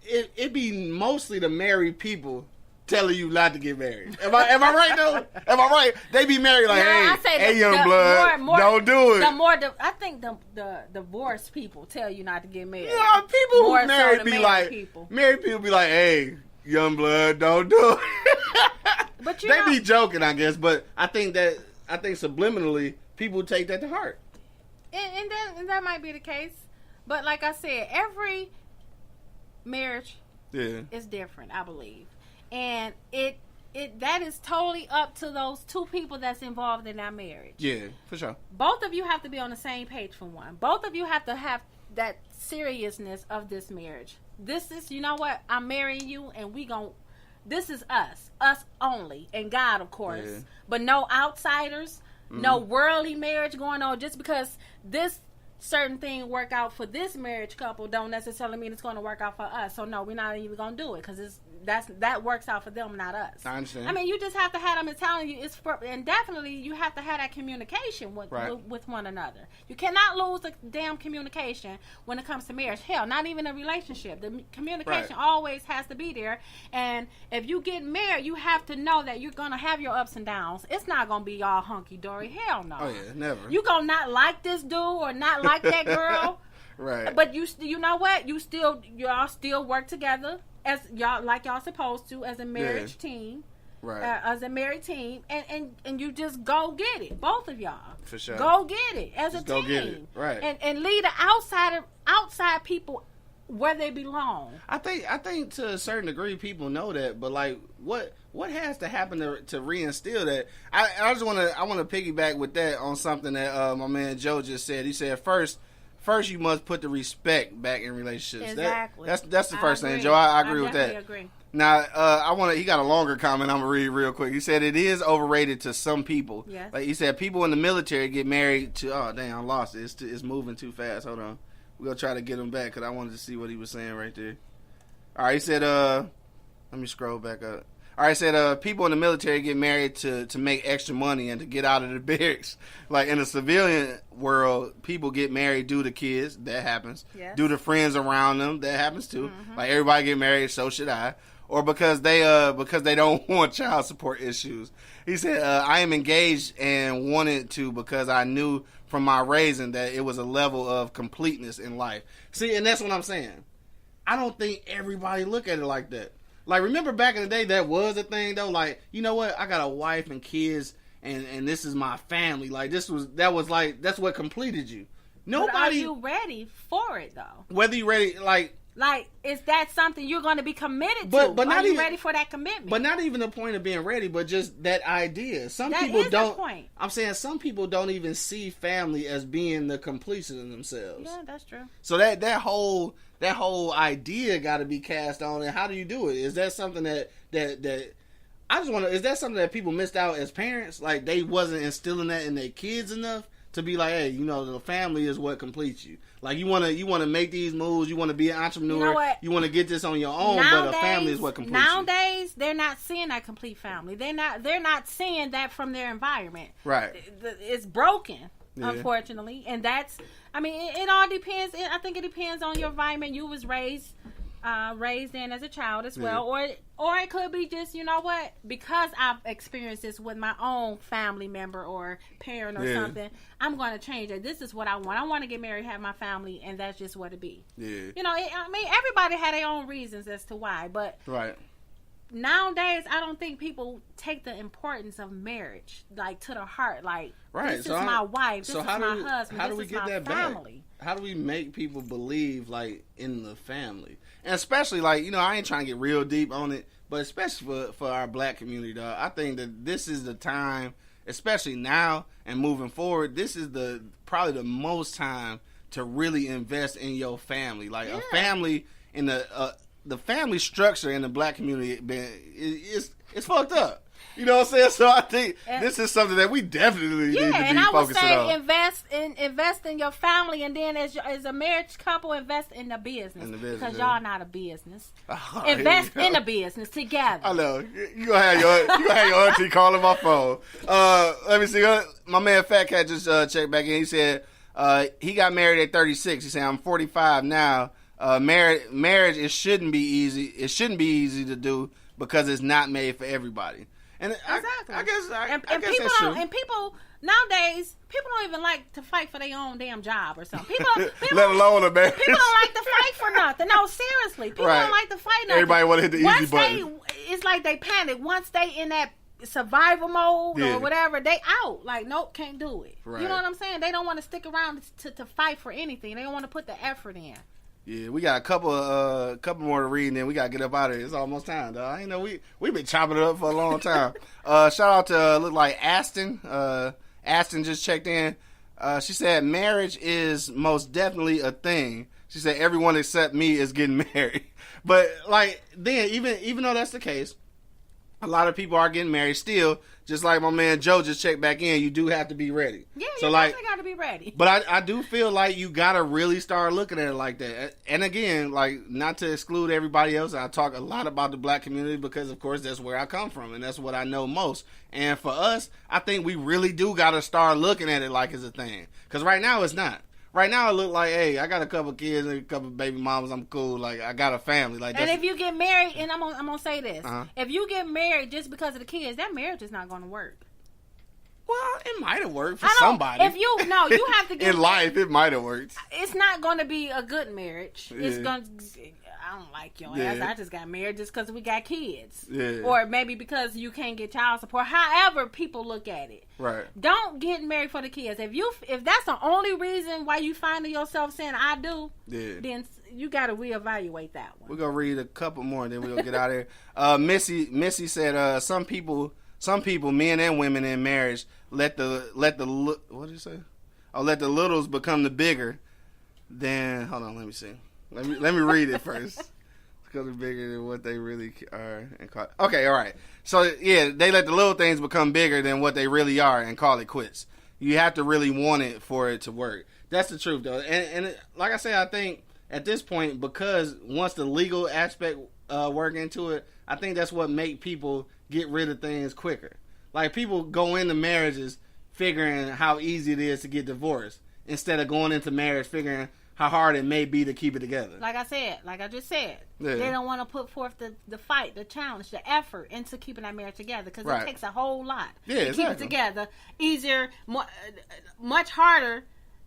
it be mostly the married people telling you not to get married. Am I right though? Am I right? They be married like, hey, young blood, don't do it. I think the divorced people tell you not to get married. Yeah, people who married so be like, married people be like, hey, young blood, don't do it. But they be joking, I guess. But I think subliminally people take that to heart. And that might be the case. But like I said, every marriage is different, I believe. And that is totally up to those two people that's involved in that marriage. Yeah, for sure. Both of you have to be on the same page for one. Both of you have to have that seriousness of this marriage. This is, I'm marrying you and this is us only, and God, of course. Yeah. But no outsiders, no worldly marriage going on. Just because this certain thing work out for this marriage couple don't necessarily mean it's going to work out for us. So no, we're not even going to do it because that works out for them, not us. I understand. I mean, you just have to have them and telling you and definitely you have to have that communication with one another. You cannot lose the damn communication when it comes to marriage. Hell, not even a relationship. The communication always has to be there. And if you get married, you have to know that you're gonna have your ups and downs. It's not gonna be all hunky dory. Hell no. Oh yeah, never. You gonna not like this dude or not like that girl. Right. But you know what? Y'all still work together as y'all supposed to as a marriage team. Right. As a married team, and you just go get it, both of y'all. For sure. Go get it as a team. Go get it. Right. And leave the outside people where they belong. I think to a certain degree people know that, but like what has to happen to reinstill that? I just want to piggyback with that on something that my man Joe just said. He said first you must put the respect back in relationships. Exactly. That's the first thing, Joe. I agree with that. Agree. Now, he got a longer comment I'm going to read real quick. He said it is overrated to some people. Yes. Like he said, people in the military get married to, oh, dang, I lost it. It's moving too fast. Hold on. We're going to try to get him back because I wanted to see what he was saying right there. All right, he said, let me scroll back up. All right, he said, people in the military get married to make extra money and to get out of the barracks. Like in the civilian world, people get married due to kids. That happens. Yes. Due to friends around them. That happens too. Mm-hmm. Like everybody get married, so should I. Or because they don't want child support issues. He said, I am engaged and wanted to because I knew from my raising that it was a level of completeness in life. See, and that's what I'm saying. I don't think everybody look at it like that. Like, remember back in the day, that was a thing, though? Like, you know what? I got a wife and kids, and this is my family. Like, that's what completed you. Nobody. But are you ready for it, though? Whether you ready, like, is that something you're going to be committed to? But are you ready for that commitment? But not even the point of being ready, but just that idea. That people is don't. The point. I'm saying some people don't even see family as being the completion of themselves. Yeah, that's true. So that whole idea got to be cast on. And how do you do it? Is that something that I just want to? Is that something that people missed out as parents? Like, they wasn't instilling that in their kids enough to be like, hey, you know, the family is what completes you. Like, you want to make these moves. You want to be an entrepreneur. You know what? You want to get this on your own. But a family is what completes you. Nowadays, they're not seeing that complete family. They're not seeing that from their environment. Right. It's broken, unfortunately, and that's. I mean, it all depends. I think it depends on your environment you was raised in as a child as well, or it could be just, you know what, because I've experienced this with my own family member or parent or something, I'm going to change it. This is what I want. I want to get married, have my family, and that's just what it be. Yeah. You know, I mean, everybody had their own reasons as to why, but nowadays, I don't think people take the importance of marriage, like, to the heart. Like, this is my wife, this is my husband, this is my family. How do we make people believe, like, in the family? And especially, like, you know, I ain't trying to get real deep on it, but especially for our black community, dog, I think that this is the time, especially now and moving forward, this is probably the most time to really invest in your family. Like, a family in the family structure in the black community it's fucked up. You know what I'm saying? So I think this is something that we definitely need to be focusing on. And I would say invest in your family, and then as a marriage couple, invest in the business. Because y'all not a business. Oh, invest in a business together. I know. You gonna have your auntie calling my phone. Let me see. My man Fat Cat just checked back in. He said he got married at 36. He said, I'm 45 now. Marriage it shouldn't be easy. It shouldn't be easy to do because it's not made for everybody. And exactly. I guess people that's true. And people nowadays, people don't even like to fight for their own damn job or something. People let alone a marriage. People don't like to fight for nothing. No, seriously, people don't like to fight nothing. Everybody want to hit the easy button. It's like they panic once they in that survival mode or whatever. They out. Like, nope, can't do it. Right. You know what I'm saying? They don't want to stick around to fight for anything. They don't want to put the effort in. Yeah, we got a couple more to read, and then we got to get up out of here. It's almost time, dog. I know we've been chopping it up for a long time. Shout out to look like Aston. Aston just checked in. She said marriage is most definitely a thing. She said everyone except me is getting married. But like then, even though that's the case, a lot of people are getting married still. Just like my man Joe just checked back in, you do have to be ready. Yeah, you definitely got to be ready. But I do feel like you got to really start looking at it like that. And again, like, not to exclude everybody else, I talk a lot about the black community because, of course, that's where I come from, and that's what I know most. And for us, I think we really do got to start looking at it like it's a thing. Because right now, it's not. Right now, it look like, hey, I got a couple kids and a couple baby mamas. I'm cool. Like, I got a family. Like, and if you get married, and I'm gonna say this, if you get married just because of the kids, that marriage is not gonna work. Well, it might have worked for somebody. If you have to get in life, it might have worked. It's not going to be a good marriage. Yeah. It's going. I don't like your ass. I just got married just because we got kids. Yeah. Or maybe because you can't get child support. However, people look at it. Right. Don't get married for the kids. If that's the only reason why you finding yourself saying I do, then you got to reevaluate that one. We're gonna read a couple more, and then we're gonna get out of here. Missy said some people, men and women in marriage, let the what did you say? Oh, let the littles become the bigger. Then hold on, let me see. Let me read it first. Because they're bigger than what they really are. Okay, all right. So yeah, they let the little things become bigger than what they really are and call it quits. You have to really want it for it to work. That's the truth, though. And like I said, I think at this point, because once the legal aspect work into it, I think that's what make people get rid of things quicker. Like, people go into marriages figuring how easy it is to get divorced instead of going into marriage figuring how hard it may be to keep it together. Like I just said, they don't want to put forth the fight, the challenge, the effort into keeping that marriage together because it takes a whole lot to keep it together. Easier, much harder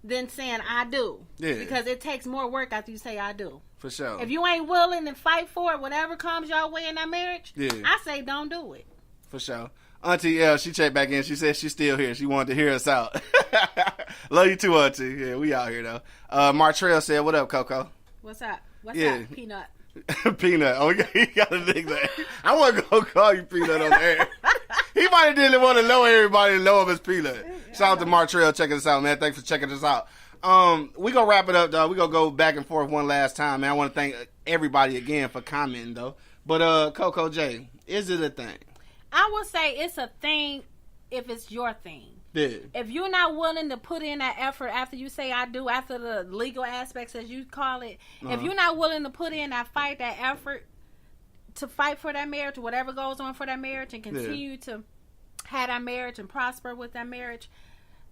than saying I do. Yeah. Because it takes more work after you say I do. For sure. If you ain't willing to fight for it, whatever comes your way in that marriage, I say don't do it. For sure. Auntie L, she checked back in. She said she's still here. She wanted to hear us out. Love you too, Auntie. Yeah, we out here, though. Martrell said, what up, CoCo? What's up? What's up, Peanut? Peanut. Oh, he got a nickname. I want to go call you Peanut on the air. He might have didn't want to know everybody to know him as Peanut. Shout out to Martrell checking us out, man. Thanks for checking us out. We gonna wrap it up, dog. We gonna go back and forth one last time, man. I want to thank everybody again for commenting, though. But CoCo J, is it a thing? I would say it's a thing if it's your thing. Yeah. If you're not willing to put in that effort after you say I do, after the legal aspects as you call it, if you're not willing to put in that fight, that effort to fight for that marriage, whatever goes on for that marriage, and continue to have that marriage and prosper with that marriage,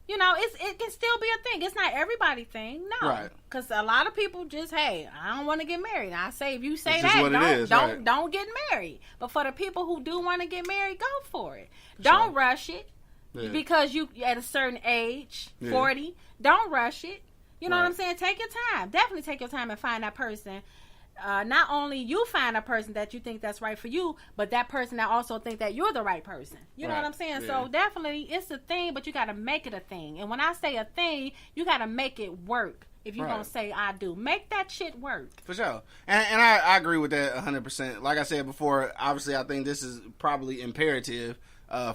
you know, it can still be a thing. It's not everybody's thing, no. Right. Because a lot of people just, hey, I don't want to get married. I say, if you say that, don't get married. But for the people who do want to get married, go for it. Don't rush it. Yeah. Because you at a certain age, 40, don't rush it. You know what I'm saying? Take your time. Definitely take your time and find that person. Not only you find a person that you think that's right for you, but that person that also think that you're the right person. You know what I'm saying? Yeah. So definitely it's a thing, but you got to make it a thing. And when I say a thing, you got to make it work. If you're going to say I do, make that shit work. For sure. And I agree with that 100%. Like I said before, obviously I think this is probably imperative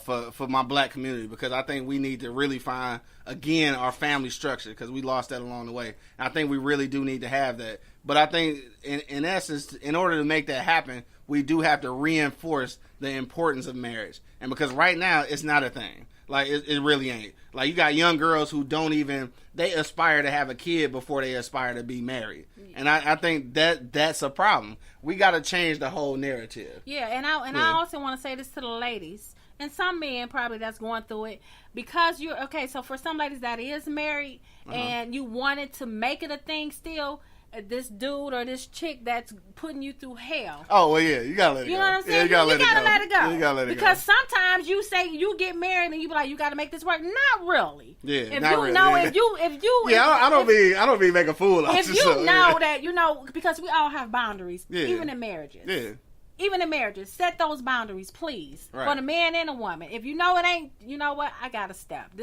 for my black community, because I think we need to really find, again, our family structure, because we lost that along the way. And I think we really do need to have that. But I think, in essence, in order to make that happen, we do have to reinforce the importance of marriage. And because right now, it's not a thing. Like, it really ain't. Like, you got young girls who don't even, they aspire to have a kid before they aspire to be married. And I think that's a problem. We got to change the whole narrative. Yeah, and I also want to say this to the ladies, and some men probably that's going through it, because you're, okay, so for some ladies that is married, and you wanted to make it a thing still, this dude or this chick that's putting you through hell. Oh, well, yeah, you gotta let it go. You know what I'm saying? Yeah, you gotta let it go. Yeah, you gotta let it go. Because sometimes you say you get married and you be like, you gotta make this work. Not really. Yeah, if not you really. Know, yeah. if you yeah, I don't mean make a fool out of yourself. If you know that, you know, because we all have boundaries, even in marriages. Yeah. Even in marriages, set those boundaries, please, for the man and the woman. If you know it ain't, you know what, I gotta step.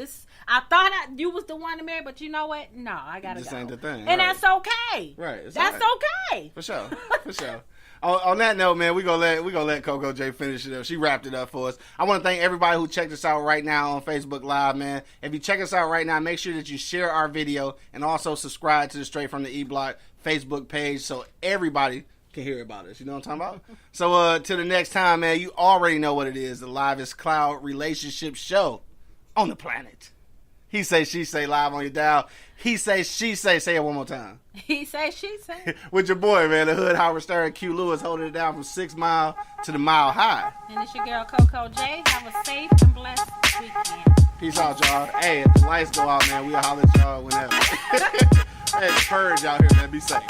I thought you was the one to marry, but you know what? No, I gotta go. This ain't the thing, and that's okay. Right, that's okay. For sure, for sure. On that note, man, we gonna let CoCo J finish it up. She wrapped it up for us. I want to thank everybody who checked us out right now on Facebook Live, man. If you check us out right now, make sure that you share our video and also subscribe to the Straight from the E Block Facebook page so everybody can hear about us. You know what I'm talking about? So till the next time, man, you already know what it is. The livest cloud relationship show on the planet. He say, she say, live on your dial. He say, she say. Say it one more time. He say, she say. With your boy, man, the Hood Howard Stern, Q Lewis, holding it down from 6 Mile to the Mile High. And it's your girl CoCo J. Have a safe and blessed weekend. Peace out, y'all. Hey, if the lights go out, man, we'll holler at y'all whenever. Hey, the purge out here, man. Be safe.